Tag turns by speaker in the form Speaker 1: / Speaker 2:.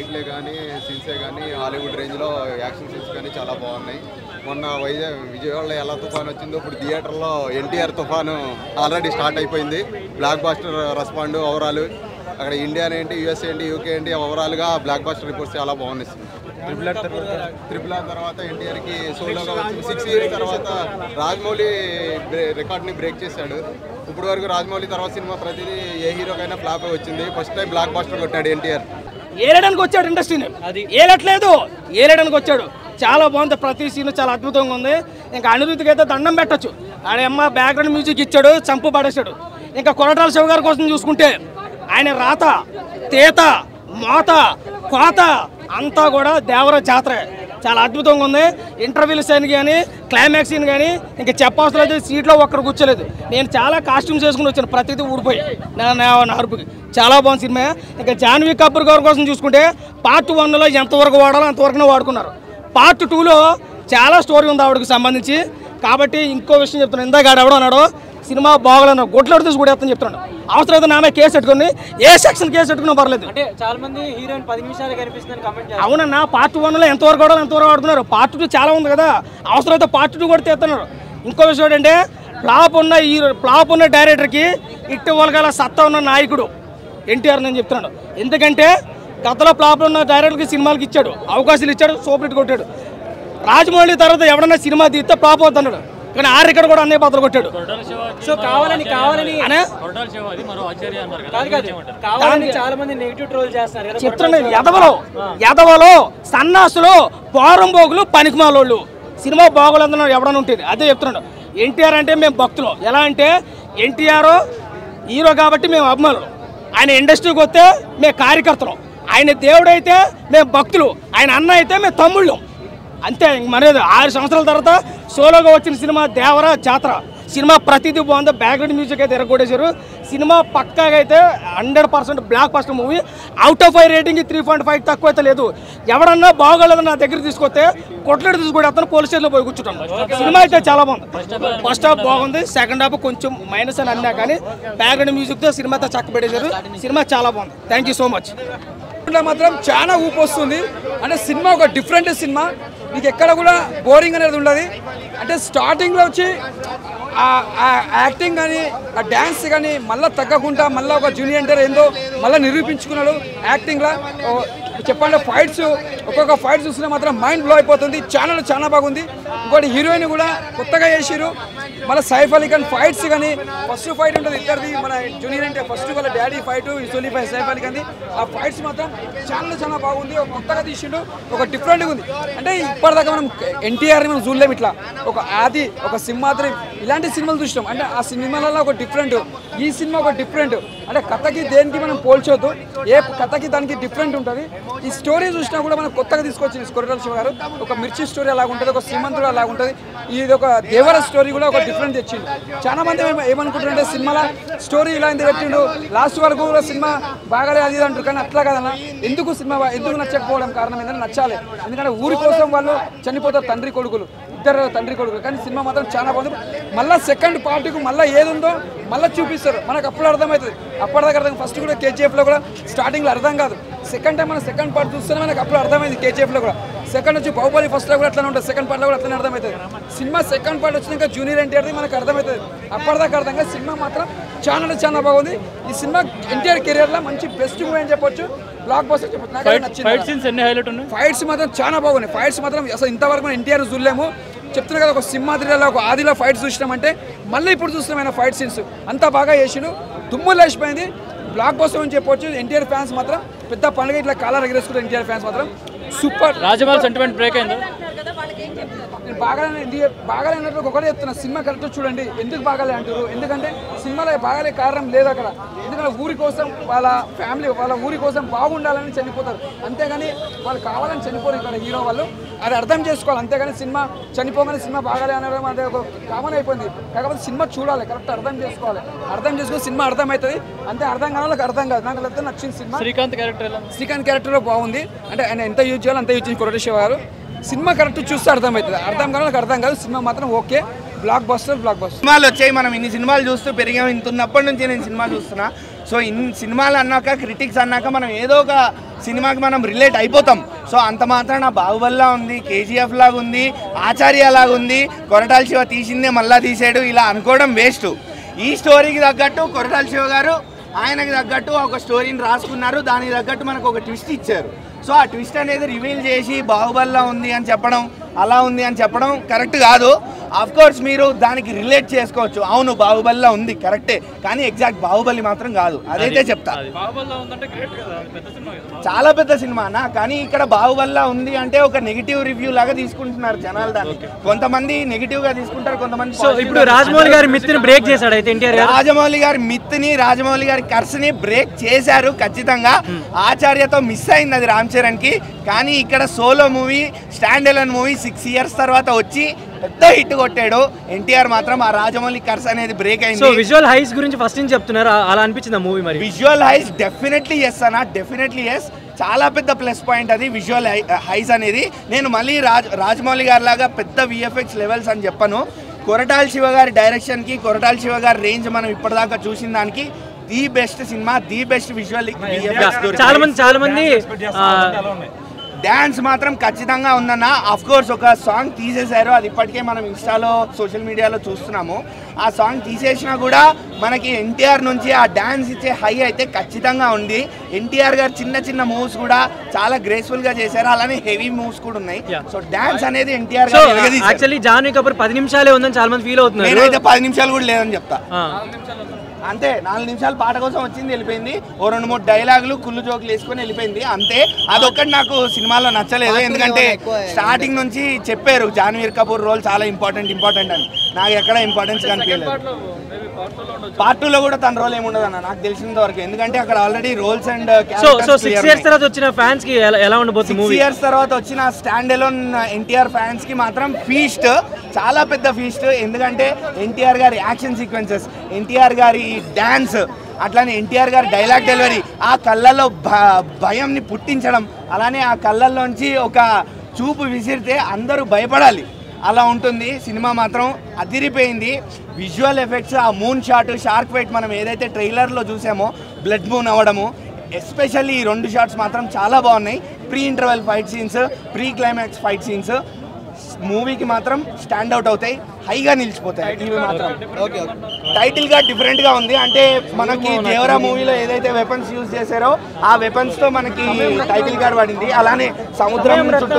Speaker 1: ఫైట్లే కానీ సీన్సే కానీ హాలీవుడ్ రేంజ్లో యాక్షన్ సీన్స్ కానీ చాలా బాగున్నాయి. మొన్న విజయవాడలో ఎలా తుఫాన్ వచ్చిందో ఇప్పుడు థియేటర్లో ఎన్టీఆర్ తుఫాను ఆల్రెడీ స్టార్ట్ అయిపోయింది. బ్లాక్ బాస్టర్ రెస్పాండ్ ఓవరాల్ అక్కడ ఇండియా ఏంటి, యూఎస్ ఏంటి, యూకే ఏంటి, ఓవరాల్గా బ్లాక్ బాస్టర్ రిపోర్ట్స్ చాలా బాగున్నాయి. ట్రిపుల్ ఆర్ తర్వాత ఎన్టీఆర్కి సోలోగా వచ్చింది. 6 years తర్వాత రాజమౌళి రికార్డ్ని బ్రేక్ చేశాడు. ఇప్పుడు వరకు రాజమౌళి తర్వాత సినిమా ప్రతిదీ ఏ హీరోకైనా ఫ్లాప్ వచ్చింది. ఫస్ట్ టైం బ్లాక్ బాస్టర్ కొట్టాడు ఎన్టీఆర్.
Speaker 2: ఏలడానికి వచ్చాడు ఇండస్ట్రీని, అది ఏలట్లేదు, ఏలడానికి వచ్చాడు. చాలా బాగుంది, ప్రతి సీన్ చాలా అద్భుతంగా ఉంది. ఇంకా అనిరుద్ధికి అయితే దండం పెట్టచ్చు. ఆడమ్మ బ్యాక్గ్రౌండ్ మ్యూజిక్ ఇచ్చాడు, చంపు పడేశాడు. ఇంకా కొరటాల శివ గారి కోసం చూసుకుంటే ఆయన రాత, తేత, మోత, కోత అంతా కూడా దేవర జాతర చాలా అద్భుతంగా ఉంది. ఇంటర్వ్యూల సీన్ కానీ క్లైమాక్స్ సీన్ కానీ ఇంకా చెప్పవసరం లేదు. సీట్లో ఒక్కరు కూర్చోలేదు. నేను చాలా కాస్ట్యూమ్స్ వేసుకుని వచ్చాను, ప్రతిదీ ఊడిపోయి నా అరుపుకి. చాలా బాగుంది సినిమా. ఇంకా జాన్వీ కపూర్ గారి కోసం చూసుకుంటే పార్ట్ 1లో ఎంతవరకు వాడాలో అంతవరకునే వాడుకున్నారు. పార్ట్ 2లో చాలా స్టోరీ ఉంది ఆవిడకి సంబంధించి. కాబట్టి ఇంకో విషయం చెప్తున్నాను, ఇందాక ఎవడో అన్నాడు సినిమా బాగోలేదు, గొడ్లు తీసి కూడా ఎత్తని చెప్తున్నాడు. అవసరమైతే నామే కేసు పెట్టుకుని ఏ సెక్షన్ కేసు పెట్టుకున్నా పర్లేదు.
Speaker 3: అంటే చాలా మంది హీరోయిన్ 10 నిమిషాలు కనిపిస్తుందని కామెంట్ చేస్తారు.
Speaker 2: అవునన్నా, పార్ట్ 1లో ఎంతవరకు వాడాలో ఎంతవరకు వాడుతున్నారు. పార్ట్ 2 చాలా ఉంది కదా, అవసరమైతే పార్ట్ 2 కూడా తీస్తున్నారు. ఇంకో విషయం ఏంటంటే ఫ్లాప్ ఉన్న డైరెక్టర్కి ఇవ్వగల సత్తా ఉన్న నాయకుడు ఎన్టీఆర్ నేను చెప్తున్నాడు. ఎందుకంటే గతంలో ఫ్లాప్ ఉన్న డైరెక్టర్కి సినిమాలకు ఇచ్చాడు, అవకాశాలు ఇచ్చాడు, సూపర్ హిట్ కొట్టాడు. రాజమౌళి తర్వాత ఎవడన్నా సినిమా తీస్తే ఫ్లాప్ అవుతున్నాడు, కానీ ఆ రికార్డు కూడా అన్నీ పాత్రలు కొట్టాడు.
Speaker 3: సో కావాలని చాలా మంది నెగిటివ్ ట్రోల్ చేస్తారు.
Speaker 2: చెప్తున్నాను, ఎదవలో సన్నాసులు, పోరంబోగులు, పనికిమాలోళ్ళు సినిమా బాగోలేదన్నాడు ఎవడన్నా ఉంటుంది. అదే చెప్తున్నాడు. ఎన్టీఆర్ అంటే మేము భక్తులు. ఎలా అంటే ఎన్టీఆర్ హీరో కాబట్టి మేము అభిమానులు, ఆయన ఇండస్ట్రీకి వస్తే మేము కార్యకర్తలు, ఆయన దేవుడు అయితే మేము భక్తులు, ఆయన అన్న అయితే మేము తమ్ముళ్ళు. అంతే. మనది 6 సంవత్సరాల తర్వాత సోలోగా వచ్చిన సినిమా దేవర జాతర. సినిమా ప్రతిదీ బాగుంది, బ్యాక్గ్రౌండ్ మ్యూజిక్ అయితే ఎరగొట్టేశారు. సినిమా పక్కాగా అయితే 100% block buster movie. Out of 5 rating 3.5 తక్కువ అయితే లేదు. ఎవడన్నా బాగోలేదని నా దగ్గర తీసుకొస్తే కొట్లాడి తీసుకొని అతను పోలీస్ స్టేషన్లో పోయి కూర్చుంటాను. సినిమా అయితే చాలా బాగుంది. ఫస్ట్ హాఫ్ బాగుంది, సెకండ్ హాఫ్ కొంచెం మైనస్ అని అన్నా కానీ బ్యాక్గ్రౌండ్ మ్యూజిక్తో సినిమా అయితే చక్క పెట్టేశారు. సినిమా చాలా బాగుంది. Thank you so much.
Speaker 4: మాత్రం చాలా ఊపు వస్తుంది. అంటే సినిమా ఒక డిఫరెంట్ సినిమా, మీకు ఎక్కడ కూడా బోరింగ్ అనేది ఉండదు. అంటే స్టార్టింగ్లో వచ్చి యాక్టింగ్ కానీ ఆ డ్యాన్స్ కానీ మళ్ళీ తగ్గకుండా మళ్ళీ ఒక జూనియర్ ఎన్టీఆర్ ఏందో మళ్ళీ నిరూపించుకున్నాడు యాక్టింగ్లో. చెప్పండి, ఫైట్స్ ఒక్కొక్క ఫైట్ చూసినా మాత్రం మైండ్ బ్లో అయిపోతుంది. చాలా బాగుంది. ఇంకోటి హీరోయిన్ కూడా కొత్తగా చేసిరు. మళ్ళీ సైఫ్ అలీ ఖాన్ ఫైట్స్ కానీ ఫస్ట్ ఫైట్ ఉంటుంది ఇద్దరిది, మన జూనియర్ అంటే ఫస్ట్ వాళ్ళ daddy fight, solo fight Saif Ali ఖాన్ది. ఆ ఫైట్స్ మాత్రం చాలా బాగుంది. ఒక కొత్తగా తీసిండు, ఒక డిఫరెంట్గా ఉంది. అంటే ఇప్పటిదాకా మనం ఎన్టీఆర్ని మనం చూడలేము ఇట్లా. ఒక ఆది, ఒక సింహాద్రి ఇలాంటి సినిమాలు చూసినాం. అంటే ఆ సినిమాలలో ఒక డిఫరెంట్, ఈ సినిమా ఒక డిఫరెంట్. అంటే కథకి దేనికి మనం పోల్చొద్దు, ఏ కథకి దానికి డిఫరెంట్ ఉంటుంది. ఈ స్టోరీ చూసినా కూడా మనం కొత్తగా తీసుకొచ్చింది కొరటాల శివ గారు. ఒక మిర్చి స్టోరీ అలాగ ఉంటుంది, ఒక శ్రీమంతుడు అలాగ ఉంటుంది. ఇది ఒక దేవర స్టోరీ కూడా ఒక డిఫరెంట్ తెచ్చిండు. చాలా మంది ఏమనుకుంటారంటే సినిమాలో స్టోరీ ఇలా ఎందుకు పెట్టిండు, లాస్ట్ వరకు కూడా సినిమా బాగాలే అది అంటారు. కానీ అట్లా కదన్నా, ఎందుకు సినిమా ఎందుకు నచ్చకపోవడం కారణం ఏంటంటే నచ్చాలి. ఎందుకంటే ఊరి కోసం వాళ్ళు చనిపోతారు, తండ్రి కొడుకులు, ఇద్దరు తండ్రి కొడుకులు. కానీ సినిమా మాత్రం చాలా బాగుంది. మళ్ళీ సెకండ్ పార్ట్కు మళ్ళీ ఏది ఉందో మళ్ళీ చూపిస్తారు, మనకు అప్పుడు అర్థమవుతుంది. అప్పటిదాకా అర్థం. ఫస్ట్ కూడా కేజీఎఫ్లో కూడా స్టార్టింగ్లో అర్థం కాదు. సెకండ్ టైం మనం సెకండ్ పార్ట్ చూస్తేనే మనకు అప్పుడు అర్థమైంది. కేజీఎఫ్లో కూడా సెకండ్ వచ్చి బాహుబలి ఫస్ట్లో కూడా అట్లనే ఉంటుంది, సెకండ్ పార్ట్లో కూడా అట్లనే అర్థమవుతుంది. సినిమా సెకండ్ పార్ట్ వచ్చినాక జూనియర్ ఎన్టీఆర్ది మనకు అర్థమవుతుంది. అప్పటిదాకా అర్థం కాదు. సినిమా మాత్రం చాలా బాగుంది. ఈ సినిమా ఎన్టీఆర్ కెరియర్లో మంచి బెస్ట్ మూవీ అని చెప్పొచ్చు, బ్లాక్ బస్టర్ చెప్పొచ్చు. నాకు నచ్చింది. ఫైట్స్ మాత్రం చాలా బాగున్నాయి. ఫైట్స్ మాత్రం అసలు ఇంతవరకు మనం ఎన్టీఆర్ చూడలేము. చెప్తున్నా కదా, ఒక సింహాద్రిలో ఒక ఆదిలో ఫైట్స్ చూసినామంటే మళ్ళీ ఇప్పుడు చూస్తున్నాం ఫైట్ సీన్స్. అంతా బాగా చేసిండు, దుమ్ము లేచిపోయింది. బ్లాక్ బస్టర్ అని చెప్పొచ్చు. ఎన్టీఆర్ ఫ్యాన్స్ మాత్రం పెద్ద పండుగ ఇట్లా కాలర్ ఎగరేసుకుంటారు. ఎన్టీఆర్ ఫ్యాన్స్ మాత్రం సూపర్.
Speaker 3: రాజమౌళి సెంటిమెంట్ బ్రేక్ అయింది.
Speaker 4: బాగాలేనట్లు ఒకటే చెప్తున్నా, సినిమా కరెక్ట్ చూడండి. ఎందుకు బాగాలే అంటారు, ఎందుకంటే సినిమాలో బాగాలే కారణం లేదు అక్కడ. ఎందుకంటే ఊరి కోసం, వాళ్ళ ఫ్యామిలీ వాళ్ళ ఊరి కోసం బాగుండాలని చనిపోతారు, అంతేగాని వాళ్ళు కావాలని చనిపోరు ఇక్కడ హీరో వాళ్ళు. అది అర్థం చేసుకోవాలి, అంతేగాని సినిమా చనిపోగానే సినిమా బాగాలే అనడం అదే ఒక కామన్ అయిపోయింది. కాకపోతే సినిమా చూడాలి, కరెక్ట్ అర్థం చేసుకోవాలి. అర్థం చేసుకుని సినిమా అర్థమవుతుంది. అంతే, అర్థం కాని వాళ్ళకి అర్థం కాదు. నాకు అయితే నచ్చింది సినిమా. శ్రీకాంత్ క్యారెక్టర్ బాగుంది. అంటే ఆయన ఎంత యూజ్ చేయాలో అంత యూజ్ చేసి కొరటాల శివ గారు. సినిమా కరెక్ట్ చూస్తే అర్థమవుతుంది, అర్థం కాని వాళ్ళకి అర్థం కాదు. సినిమా మాత్రం ఓకే, బ్లాక్ బస్టర్.
Speaker 5: సినిమాలు వచ్చాయి, మనం ఇన్ని సినిమాలు చూస్తూ పెరిగాము. ఇంతున్నప్పటి నుంచి నేను సినిమా చూస్తున్నా. సో సినిమాలు అన్నాక క్రిటిక్స్ అన్నాక మనం ఏదో ఒక సినిమాకి మనం రిలేట్ అయిపోతాం. సో అంత మాత్రం బాహుబలిలా ఉంది, కేజీఎఫ్ లాగా ఉంది, ఆచార్య లాగా ఉంది, కొరటాల శివ తీసిందే మళ్ళా తీసాడు ఇలా అనుకోవడం వేస్ట్. ఈ స్టోరీకి తగ్గట్టు కొరటాల శివ గారు ఆయనకి తగ్గట్టు ఒక స్టోరీని రాసుకున్నారు, దానికి తగ్గట్టు మనకు ఒక ట్విస్ట్ ఇచ్చారు. సో ఆ ట్విస్ట్ అనేది రివీల్ చేసి బాహుబలిలా ఉంది అని చెప్పడం, అలా ఉంది అని చెప్పడం కరెక్ట్ కాదు. ఆఫ్ కోర్స్ మీరు దానికి రిలేట్ చేసుకోవచ్చు, అవును బాహుబలిలా ఉంది కరెక్టే, కానీ ఎగ్జాక్ట్ బాహుబలి మాత్రం కాదు, అదైతే చెప్తా. చాలా పెద్ద సినిమా అన్న, కానీ ఇక్కడ బాహుబలిలా ఉంది అంటే ఒక నెగిటివ్ రివ్యూ లాగా తీసుకుంటున్నారు జనాలు దాన్ని. కొంతమంది నెగిటివ్ గా తీసుకుంటారు, కొంతమంది.
Speaker 3: సో ఇప్పుడు రాజమౌళి గారి మిత్ ని బ్రేక్ చేశాడు అయితే ఎన్టీఆర్ గారు.
Speaker 5: రాజమౌళి గారి మిత్ ని, రాజమౌళి గారి కర్స్ ని బ్రేక్ చేశారు ఖచ్చితంగా. ఆచార్యతో మిస్ అయింది అది రామ్ చరణ్ కి, కానీ ఇక్కడ solo movie, stand alone movie 6 years తర్వాత వచ్చి పెద్ద హిట్ కొట్టాడు. ఎన్టీఆర్ మాత్రం ఆ రాజమౌళి కర్స్ అనేది బ్రేక్ అయింది.
Speaker 3: సో విజువల్ హైస్ గురించి ఫస్ట్ నుంచి చెప్తున్నారు, అలా అనిపించింది ఆ మూవీ? మరి
Speaker 5: విజువల్ హైస్ డెఫినెట్లీ ఎస్ అన్న, డెఫినెట్లీ ఎస్. చాలా పెద్ద ప్లస్ పాయింట్ అది విజువల్ హైస్ అనేది. నేను మళ్ళీ రాజమౌళి గారి లాగా పెద్ద విఎఫ్ఎక్స్ లెవెల్స్ అని చెప్పను. కొరటాల శివ గారి డైరెక్షన్కి, కొరటాల శివ గారి రేంజ్ మనం ఇప్పటిదాకా చూసిన దానికి the best cinema, the best visual.
Speaker 3: చాలా మంది
Speaker 5: డ్యాన్స్ మాత్రం ఖచ్చితంగా ఉందన్న. ఆఫ్ కోర్స్ ఒక సాంగ్ తీసేశారు, అది ఇప్పటికే మనం ఇన్స్టాలో సోషల్ మీడియాలో చూస్తున్నాము. ఆ సాంగ్ తీసేసినా కూడా మనకి ఎన్టీఆర్ నుంచి ఆ డ్యాన్స్ ఇచ్చే హై అయితే ఖచ్చితంగా ఉంది. ఎన్టీఆర్ గారు చిన్న చిన్న మూవ్స్ కూడా చాలా గ్రేస్ఫుల్ గా చేశారు, అలానే హెవీ మూవ్స్ కూడా ఉన్నాయి. సో డ్యాన్స్ అనేది ఎన్టీఆర్ గారు
Speaker 3: యాక్చువల్లీ జాన్వీ కపూర్ 10 నిమిషాలే ఉందని చాలా మంది ఫీల్ అవుతున్నారు.
Speaker 5: నేనైతే 10 నిమిషాలు కూడా లేదని చెప్తా. అంతే, 4 నిమిషాలు పాట కోసం వచ్చింది, వెళ్ళిపోయింది. ఓ 2-3 డైలాగులు కుళ్ళు జోకులు వేసుకొని వెళ్ళిపోయింది అంతే. అదొక్కటి నాకు సినిమాలో నచ్చలేదు, ఎందుకంటే స్టార్టింగ్ నుంచి చెప్పారు జాన్వీర్ కపూర్ రోల్ చాలా ఇంపార్టెంట్ అని. నాకు ఎక్కడ ఇంపార్టెన్స్ కనిపించలేదు. పార్ట్ 2లో కూడా తన రోల్ ఏముండదు అన్న నాకు తెలిసినంత వరకు, ఎందుకంటే అక్కడ already rolls and.
Speaker 3: So 6 years తర్వాత వచ్చిన ఫ్యాన్స్ కి ఎలా ఉండబోతుంది మూవీ?
Speaker 5: 6 years తర్వాత వచ్చిన స్టాండ్ ఎలోన్ ఎన్టీఆర్ ఫ్యాన్స్ కి మాత్రం ఫీస్ట్, చాలా పెద్ద ఫీస్ట్. ఎందుకంటే ఎన్టీఆర్ గారి యాక్షన్ సీక్వెన్సెస్, ఎన్టీఆర్ గారి డ్యాన్స్, అట్లానే ఎన్టీఆర్ గారి డైలాగ్ డెలివరీ, ఆ కళ్ళల్లో భయంని పుట్టించడం, అలానే ఆ కళ్ళల్లోంచి ఒక చూపు విసిరితే అందరూ భయపడాలి, అలా ఉంటుంది. సినిమా మాత్రం అదిరిపోయింది. విజువల్ ఎఫెక్ట్స్, ఆ మూన్ షాట్, షార్క్ ఫైట్ మనం ఏదైతే ట్రైలర్లో చూసామో బ్లడ్ మూన్ అవ్వడము, ఎస్పెషల్లీ ఈ 2 షాట్స్ మాత్రం చాలా బాగున్నాయి. Pre interval fight scenes, pre climax fight scenes మూవీకి మాత్రం స్టాండ్ అవుట్ అవుతాయి, హైగా నిలిచిపోతాయి. ఇవి మాత్రం టైటిల్ గా డిఫరెంట్ గా ఉంది. అంటే మనకి దేవరా మూవీలో ఏదైతే వెపన్స్ యూజ్ చేశారో ఆ వెపన్స్ తో మనకి టైటిల్ గారు పడింది. అలానే సముద్రం చుట్టూ